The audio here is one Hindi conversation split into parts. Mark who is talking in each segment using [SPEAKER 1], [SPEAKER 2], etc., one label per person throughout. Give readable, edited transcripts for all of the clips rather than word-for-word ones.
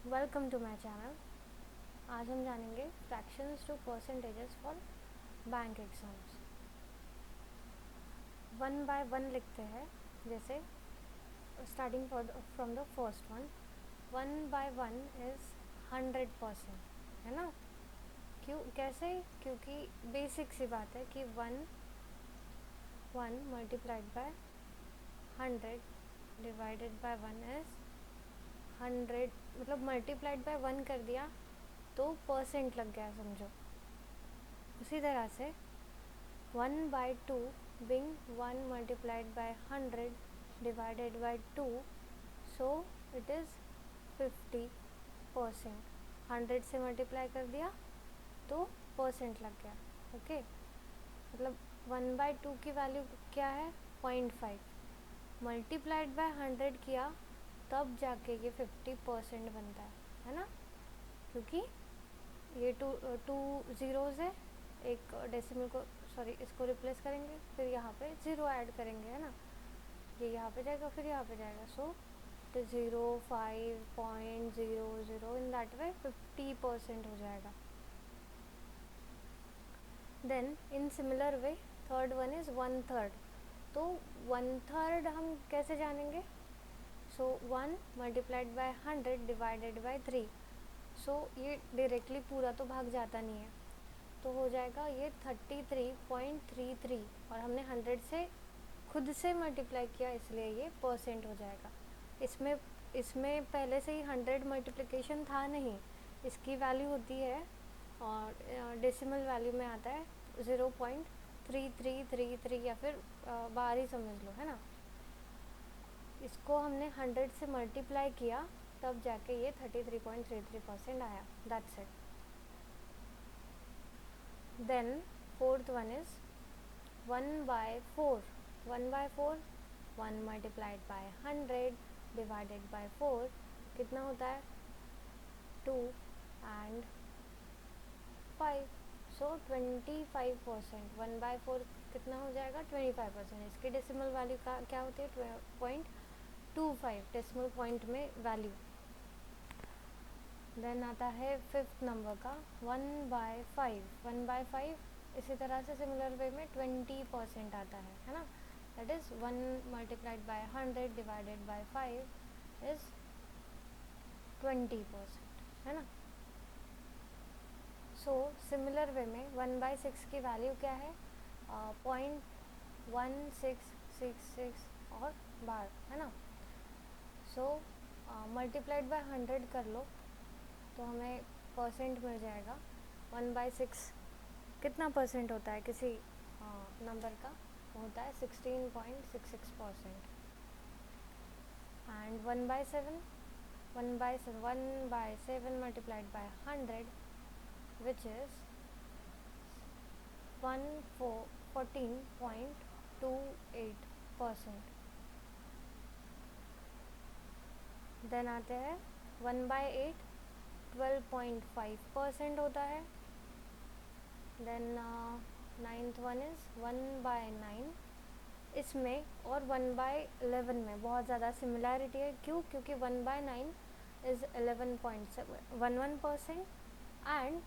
[SPEAKER 1] Welcome to my channel. आज हम जानेंगे fractions to percentages for bank exams. One by one लिखते हैं, जैसे starting from the first one. One by one is 100%, है ना। क्यों, कैसे? क्योंकि बेसिक सी बात है कि one multiplied by 100 divided bye one is 100। मतलब मल्टीप्लाइड बाय वन कर दिया तो परसेंट लग गया, समझो। उसी तरह से 1/2 being 1 multiplied by 100 divided by 2, so it is 50%। 100 से मल्टीप्लाई कर दिया तो परसेंट लग गया। ओके, मतलब 1/2 की वैल्यू क्या है? 0.5। मल्टीप्लाइड बाय 100 किया तब जाके ये 50% बनता है ना। क्योंकि ये टू ज़ीरोज़ है, एक डेसिमल को, सॉरी, इसको रिप्लेस करेंगे, फिर यहाँ पे ज़ीरो ऐड करेंगे, है ना। ये यहाँ पे जाएगा, फिर यहाँ पे जाएगा, सो तो 0.500 इन दैट वे 50% हो जाएगा। Then in similar way third one is 1/3। तो 1/3 हम कैसे जानेंगे? So 1 multiplied by 100 divided by 3। So ये डायरेक्टली पूरा तो भाग जाता नहीं है, तो हो जाएगा ये 33.33, और हमने 100 से खुद से मल्टीप्लाई किया, इसलिए ये परसेंट हो जाएगा। इसमें पहले से ही 100 मल्टीप्लिकेशन था नहीं, इसकी वैल्यू होती है, और डेसिमल वैल्यू में आता है 0.3333, या फिर बाहर ही समझ लो, है ना। इसको हमने 100 से मल्टीप्लाई किया तब जाके ये 33.33% आया। That's it. Then fourth one is 1/4। 1/4, 1 multiplied by 100 divided by 4 कितना होता है? 2 एंड 5, सो 25%। 1/4 कितना हो जाएगा? 25%। इसकी डेसिमल वैल्यू का क्या होती है? 0.25 डेसिमल पॉइंट में वैल्यू। देन आता है फिफ्थ नंबर का 1/5। 1/5 इसी तरह से सिमिलर वे में 20% आता है ना। That is 1 multiplied by 100 divided bye 5 is 20%, है ना। सो सिमिलर वे में 1/6 की वैल्यू क्या है? 0.1666 और बार, है ना। सो मल्टीप्लाइड बाय 100 कर लो तो हमें परसेंट मिल जाएगा। 1/6 कितना परसेंट होता है किसी नंबर का? वो होता है 16.66%। And 1/7 1/7 multiplied by 100 which is 14.28%। Then आते हैं 1/8, 12.5% होता है। Then ninth one is 1/9। इसमें और 1/11 में बहुत ज़्यादा सिमिलैरिटी है। क्यों? क्योंकि 1/9 इज़ 11.11%, एंड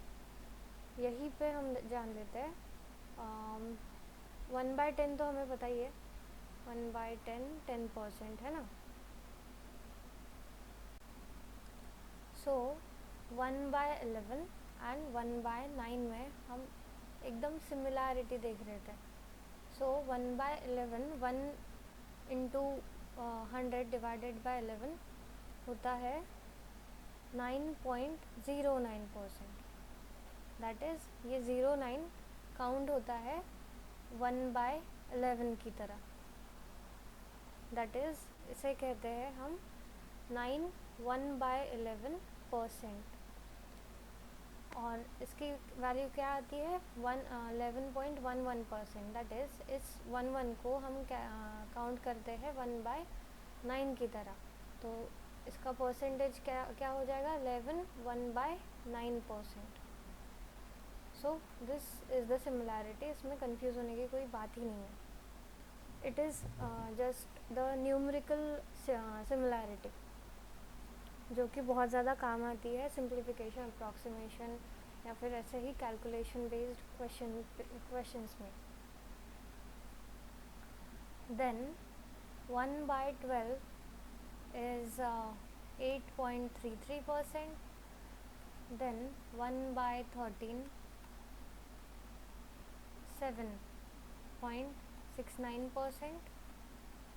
[SPEAKER 1] यहीं पे हम जान लेते हैं 1/10 तो हमें पता ही है, 1/10 10%, है ना। सो 1/11 एंड 1/9 में हम एकदम सिमिलैरिटी देख रहे थे। सो 1/11, 1 इंटू 100 डिवाइडेड बाय 11 होता है 9.09%। दैट इज़ ये 09 काउंट होता है 1/11 की तरह। दैट इज़ इसे कहते हैं हम 1/11%। और इसकी वैल्यू क्या आती है? 11.11%। दैट इज़ इस 11 को हम काउंट करते हैं 1/9 की तरह, तो इसका परसेंटेज क्या हो जाएगा? 11 1/9%। So this is the similarity. इसमें कंफ्यूज होने की कोई बात ही नहीं है। It is just the numerical similarity. जो कि बहुत ज़्यादा काम आती है सिंप्लीफिकेशन, अप्रॉक्सीमेशन या फिर ऐसे ही कैलकुलेशन बेस्ड क्वेश्चंस में. Then 1/12 is 8.33%. Then 1/13 7.69%.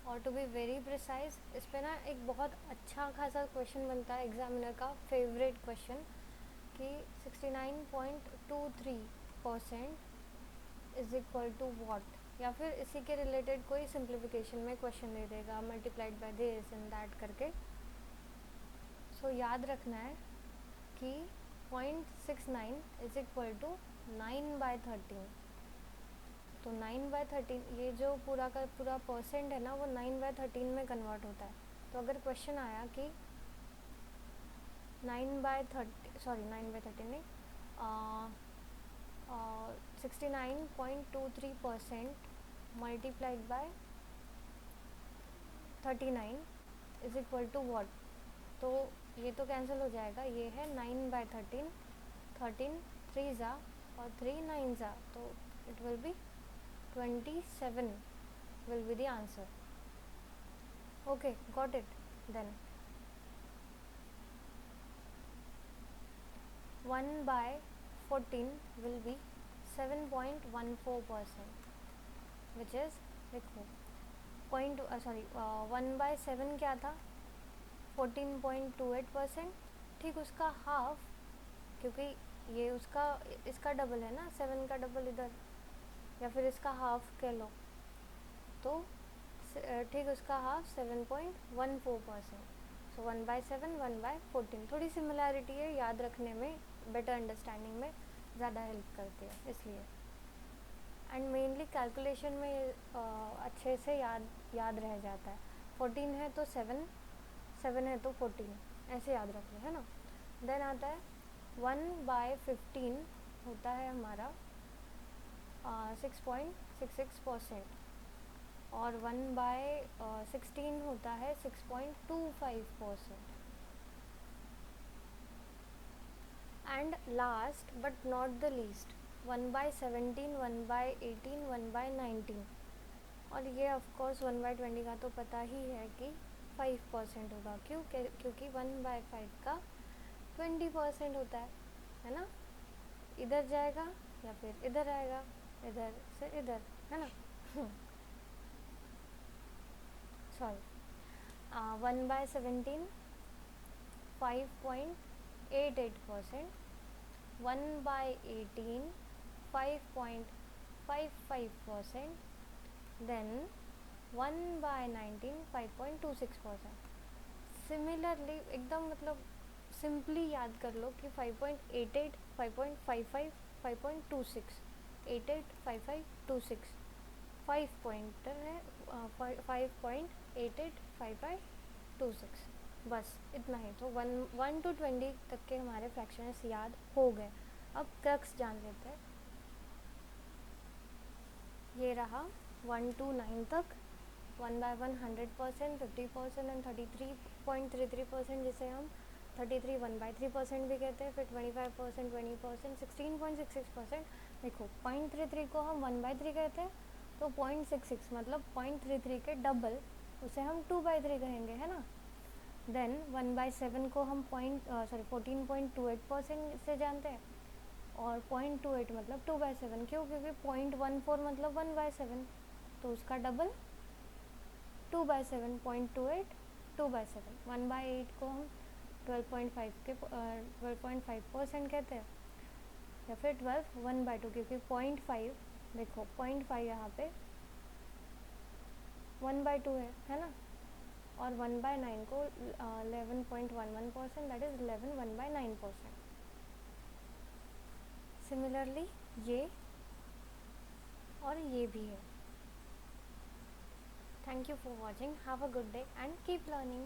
[SPEAKER 1] और टू बी वेरी प्रिसाइज, इस पे ना एक बहुत अच्छा खासा क्वेश्चन बनता है एग्जामिनर का फेवरेट क्वेश्चन कि 69.23% इज इक्वल टू वॉट, या फिर इसी के रिलेटेड कोई सिंप्लीफिकेशन में क्वेश्चन दे देगा multiplied by this and that करके. सो याद रखना है कि 0.69 इज इक्वल टू 9/13. तो 9/13 ये जो पूरा का पूरा परसेंट है ना वो 9/13 में कन्वर्ट होता है. तो अगर क्वेश्चन आया कि 9/13 नहीं 69.23% multiplied by 39 is equal to what. तो ये तो कैंसिल हो जाएगा, ये है 9/13, 13 3 ज़ा और 3 9 ज़ा, तो it will be 27 will be the answer. Okay, got it. Then 1/14 will be 7.14%, which is देखो 1/7 क्या था 14.28%. ठीक उसका हाफ, क्योंकि ये उसका इसका डबल है ना, 7 का डबल इधर, या फिर इसका हाफ कह लो, तो ठीक उसका हाफ 7.14%. सो 1/7 1/14 थोड़ी सिमिलैरिटी है, याद रखने में बेटर अंडरस्टैंडिंग में ज़्यादा हेल्प करती है इसलिए. एंड मेनली कैलकुलेशन में अच्छे से याद रह जाता है. 14 है तो 7 है तो 14, ऐसे याद रख लो, है ना. देन आता है 1/15 होता है हमारा 6.66%, और 1/16 होता है 6.25%. And last but not the least 1/17 1/18 1/19. और ये ऑफकोर्स 1/20 का तो पता ही है कि 5% होगा. क्योंकि 1/5 का 20% होता है ना. इधर जाएगा या फिर इधर आएगा, इधर से इधर, है ना. Sorry 1/17 5.88%, 1/18 5.55%, then 1/19 5.26%. सिमिलरली एकदम मतलब सिंपली याद कर लो कि 5.88 5.55 5.26 88 55 26 5 पॉइंटर है 5.88 55 26. बस इतना ही. तो 1 to 20 तक के हमारे फ्रैक्शंस याद हो गए. अब क्रक्स जान लेते हैं. ये रहा 1 to 9 तक. 1/1 100%, 50% एंड 33.33%, जिसे हम 33 1/3% भी कहते हैं. फिर 25% 20%, 16.66%. देखो 0.33 को हम 1/3 कहते हैं, तो 0.66 मतलब 0.33 के डबल, उसे हम 2/3 कहेंगे, है ना. देन 1/7 को हम 14.28% से जानते हैं, और 0.28 मतलब 2/7. क्यों? क्योंकि 0.14 मतलब 1/7, तो उसका डबल 2/7. 0.28 2/7. 1/8 को हम 12.5% कहते हैं, या फिर 12 1/2, क्योंकि 0.5 देखो 0.5 यहाँ पे 1/2 है ना. और 1/9 को 11.11%, दैट इज 11 1/9%. सिमिलरली ये और ये भी है. Thank you for watching. Have a good day and keep learning.